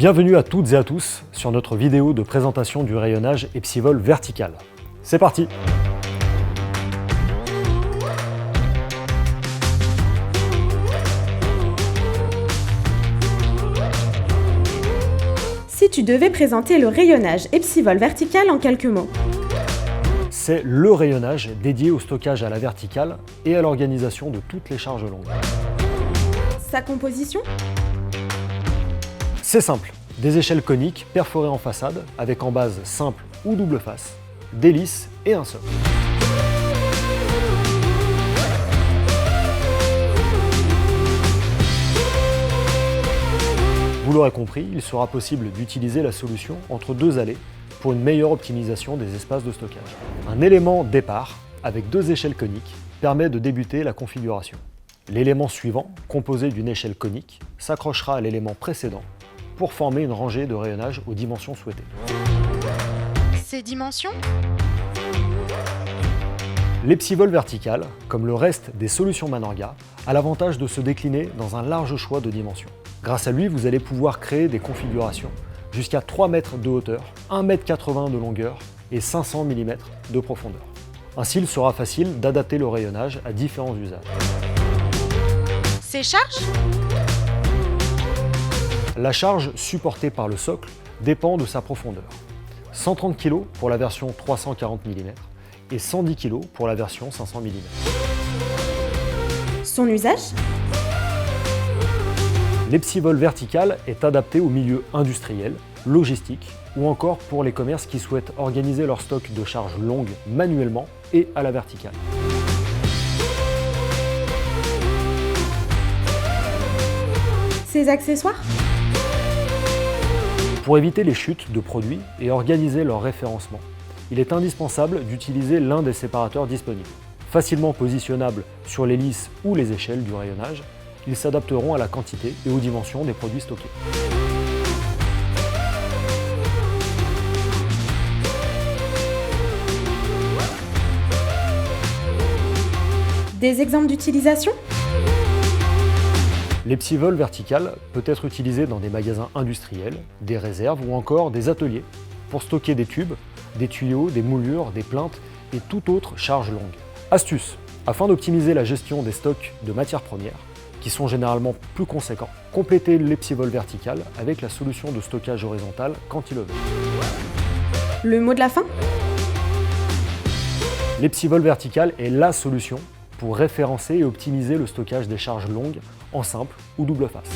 Bienvenue à toutes et à tous sur notre vidéo de présentation du rayonnage Epsivol vertical. C'est parti! Si tu devais présenter le rayonnage Epsivol vertical en quelques mots. C'est le rayonnage dédié au stockage à la verticale et à l'organisation de toutes les charges longues. Sa composition? C'est simple, des échelles coniques perforées en façade avec en base simple ou double face, des lisses et un socle. Vous l'aurez compris, il sera possible d'utiliser la solution entre deux allées pour une meilleure optimisation des espaces de stockage. Un élément départ avec deux échelles coniques permet de débuter la configuration. L'élément suivant, composé d'une échelle conique, s'accrochera à l'élément précédent pour former une rangée de rayonnage aux dimensions souhaitées. Ces dimensions? L'Epsivol vertical, comme le reste des solutions Manorga, a l'avantage de se décliner dans un large choix de dimensions. Grâce à lui, vous allez pouvoir créer des configurations jusqu'à 3 mètres de hauteur, 1,80 m de longueur et 500 mm de profondeur. Ainsi, il sera facile d'adapter le rayonnage à différents usages. Ces charges? La charge supportée par le socle dépend de sa profondeur. 130 kg pour la version 340 mm et 110 kg pour la version 500 mm. Son usage? L'Epsivol vertical est adapté au milieu industriel, logistique ou encore pour les commerces qui souhaitent organiser leur stock de charges longues manuellement et à la verticale. Ses accessoires? Pour éviter les chutes de produits et organiser leur référencement, il est indispensable d'utiliser l'un des séparateurs disponibles. Facilement positionnables sur les lisses ou les échelles du rayonnage, ils s'adapteront à la quantité et aux dimensions des produits stockés. Des exemples d'utilisation? L'Epsivol vertical peut être utilisé dans des magasins industriels, des réserves ou encore des ateliers pour stocker des tubes, des tuyaux, des moulures, des plinthes et toute autre charge longue. Astuce, afin d'optimiser la gestion des stocks de matières premières, qui sont généralement plus conséquents, complétez l'Epsivol vertical avec la solution de stockage horizontal cantilever. Le mot de la fin? L'Epsivol vertical est la solution pour référencer et optimiser le stockage des charges longues en simple ou double face.